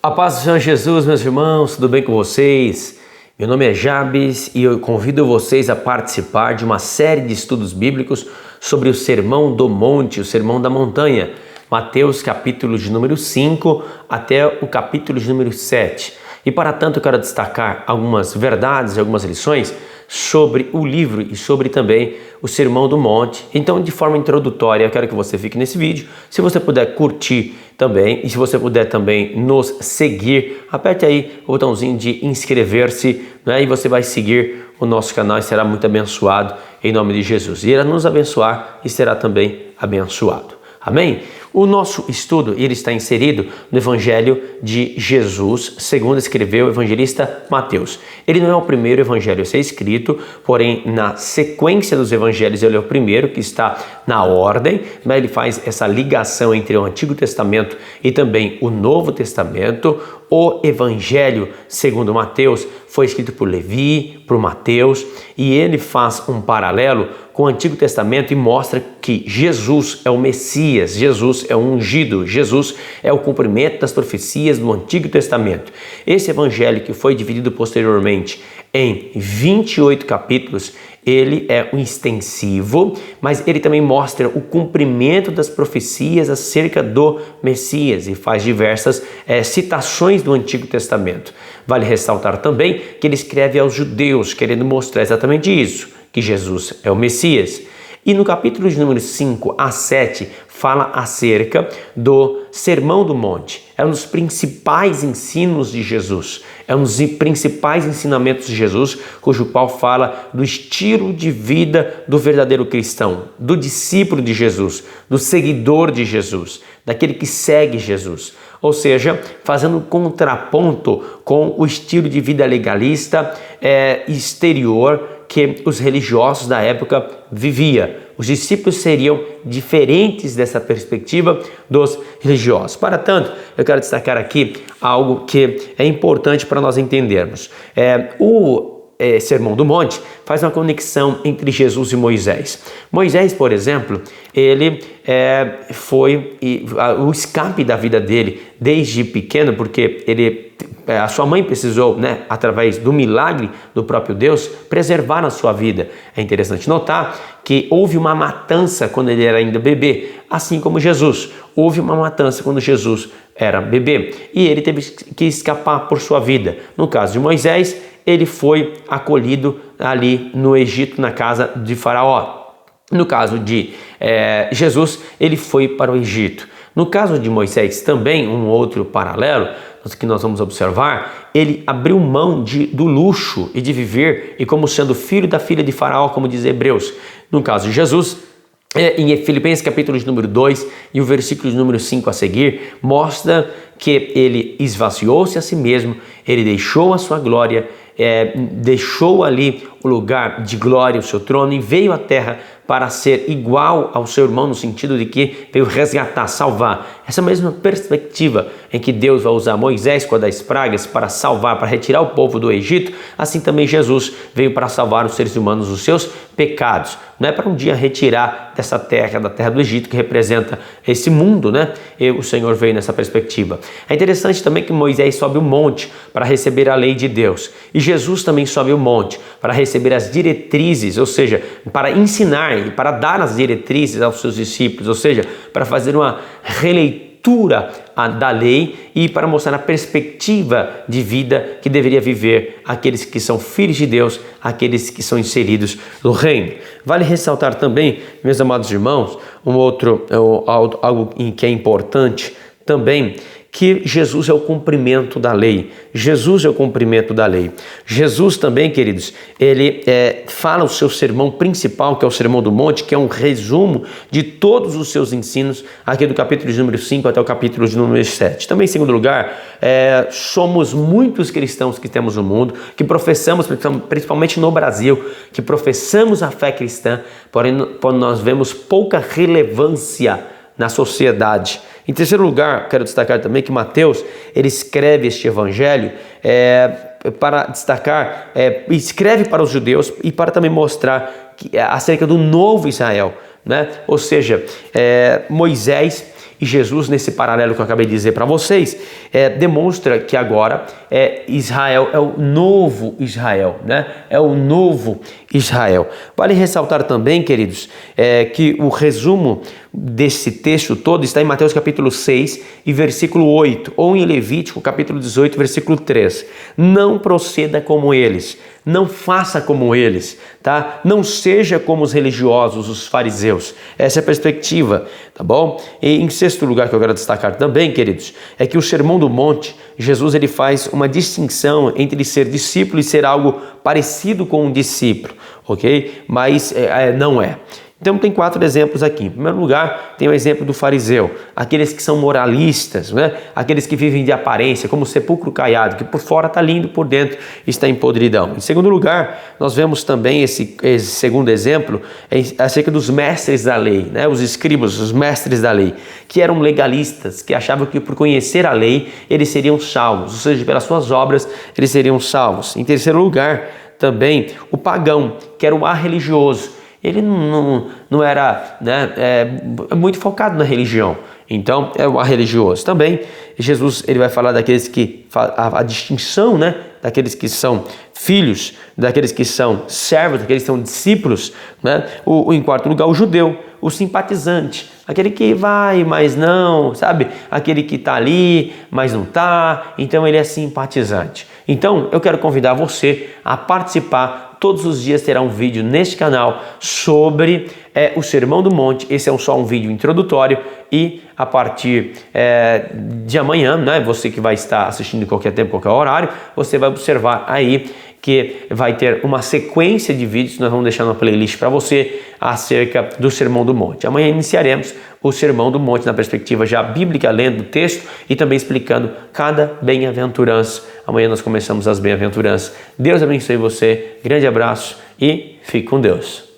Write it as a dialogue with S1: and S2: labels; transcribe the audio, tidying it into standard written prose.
S1: A paz do Senhor Jesus, meus irmãos, tudo bem com vocês? Meu nome é Jabes e eu convido vocês a participar de uma série de estudos bíblicos sobre o Sermão do Monte, o Sermão da Montanha, Mateus capítulo de número 5 até o capítulo de número 7. E para tanto eu quero destacar algumas verdades e algumas lições sobre o livro e sobre também o Sermão do Monte. Então, de forma introdutória, eu quero que você fique nesse vídeo. Se você puder curtir também e se você puder também nos seguir, aperte aí o botãozinho de inscrever-se, né? E você vai seguir o nosso canal e será muito abençoado em nome de Jesus. E irá nos abençoar e será também abençoado. Amém? O nosso estudo ele está inserido no Evangelho de Jesus, segundo escreveu o evangelista Mateus. Ele não é o primeiro evangelho a ser escrito, porém na sequência dos evangelhos ele é o primeiro que está na ordem, mas ele faz essa ligação entre o Antigo Testamento e também o Novo Testamento. O Evangelho segundo Mateus foi escrito por Levi, por Mateus, e ele faz um paralelo com o Antigo Testamento e mostra que Jesus é o Messias, Jesus é o ungido, Jesus é o cumprimento das profecias do Antigo Testamento. Esse evangelho que foi dividido posteriormente em 28 capítulos, ele é um extensivo, mas ele também mostra o cumprimento das profecias acerca do Messias e faz diversas citações do Antigo Testamento. Vale ressaltar também que ele escreve aos judeus, querendo mostrar exatamente isso, que Jesus é o Messias. E no capítulo de número 5 a 7 fala acerca do Sermão do Monte. É um dos principais ensinos de Jesus, é um dos principais ensinamentos de Jesus, cujo qual fala do estilo de vida do verdadeiro cristão, do discípulo de Jesus, do seguidor de Jesus, daquele que segue Jesus. Ou seja, fazendo um contraponto com o estilo de vida legalista exterior que os religiosos da época viviam. Os discípulos seriam diferentes dessa perspectiva dos religiosos. Para tanto, eu quero destacar aqui algo que é importante para nós entendermos. O Sermão do Monte faz uma conexão entre Jesus e Moisés. Moisés, por exemplo, ele foi o escape da vida dele desde pequeno, porque a sua mãe precisou, através do milagre do próprio Deus, preservar a sua vida. É interessante notar que houve uma matança quando ele era ainda bebê, assim como Jesus. Houve uma matança quando Jesus era bebê e ele teve que escapar por sua vida. No caso de Moisés, ele foi acolhido ali no Egito, na casa de Faraó. No caso de Jesus, ele foi para o Egito. No caso de Moisés, também um outro paralelo que nós vamos observar, ele abriu mão do luxo e de viver e como sendo filho da filha de Faraó, como diz Hebreus. No caso de Jesus, em Filipenses capítulo de número 2 e o versículo de número 5 a seguir, mostra que ele esvaziou-se a si mesmo, ele deixou a sua glória, deixou ali o lugar de glória, o seu trono, e veio à terra para ser igual ao seu irmão, no sentido de que veio resgatar, salvar. Essa mesma perspectiva em que Deus vai usar Moisés com as 10 pragas para salvar, para retirar o povo do Egito, assim também Jesus veio para salvar os seres humanos dos seus pecados. Não é para um dia retirar dessa terra, da terra do Egito, que representa esse mundo, E o Senhor veio nessa perspectiva. É interessante também que Moisés sobe o monte para receber a lei de Deus. E Jesus também sobe o monte para receber as diretrizes, ou seja, para ensinar e para dar as diretrizes aos seus discípulos, ou seja, para fazer uma releitura da lei e para mostrar a perspectiva de vida que deveria viver aqueles que são filhos de Deus, aqueles que são inseridos no reino. Vale ressaltar também, meus amados irmãos, algo que é importante também, que Jesus é o cumprimento da lei. Jesus é o cumprimento da lei. Jesus também, queridos, ele fala o seu sermão principal, que é o Sermão do Monte, que é um resumo de todos os seus ensinos, aqui do capítulo de número 5 até o capítulo de número 7. Também, em segundo lugar, somos muitos cristãos que temos no mundo, que professamos, principalmente no Brasil, que professamos a fé cristã, porém nós vemos pouca relevância na sociedade. Em terceiro lugar, quero destacar também que Mateus, ele escreve este evangelho para destacar, escreve para os judeus e para também mostrar acerca do novo Israel, Ou seja, Moisés E Jesus, nesse paralelo que eu acabei de dizer para vocês, demonstra que agora Israel é o novo Israel, né? É o novo Israel. Vale ressaltar também, queridos, que o resumo desse texto todo está em Mateus capítulo 6 e versículo 8, ou em Levítico capítulo 18, versículo 3. Não proceda como eles, não faça como eles, tá? Não seja como os religiosos, os fariseus. Essa é a perspectiva, tá bom? E em sexto lugar que eu quero destacar também, queridos, é que o Sermão do Monte, Jesus ele faz uma distinção entre ser discípulo e ser algo parecido com um discípulo, ok? Mas não é. Então tem 4 exemplos aqui. Em primeiro lugar, tem o exemplo do fariseu, aqueles que são moralistas, né? Aqueles que vivem de aparência, como o sepulcro caiado, que por fora está lindo, por dentro está em podridão. Em segundo lugar, nós vemos também esse segundo exemplo acerca dos mestres da lei, né? Os escribas, os mestres da lei, que eram legalistas, que achavam que por conhecer a lei eles seriam salvos, ou seja, pelas suas obras eles seriam salvos. Em terceiro lugar, também o pagão, que era o arreligioso. Ele não era, né, muito focado na religião, então é o religioso. Também Jesus ele vai falar daqueles que a distinção, né, daqueles que são filhos, daqueles que são servos, daqueles que são discípulos, né? Em quarto lugar, o judeu, o simpatizante, aquele que vai, mas não, sabe? Aquele que está ali, mas não está, então ele é simpatizante. Então eu quero convidar você a participar. Todos os dias terá um vídeo neste canal sobre o Sermão do Monte. Esse é só um vídeo introdutório e a partir de amanhã, né, você que vai estar assistindo em qualquer tempo, qualquer horário, você vai observar aí que vai ter uma sequência de vídeos que nós vamos deixar na playlist para você acerca do Sermão do Monte. Amanhã iniciaremos o Sermão do Monte na perspectiva já bíblica, lendo o texto e também explicando cada bem-aventurança. Amanhã nós começamos as bem-aventuranças. Deus abençoe você, grande abraço e fique com Deus.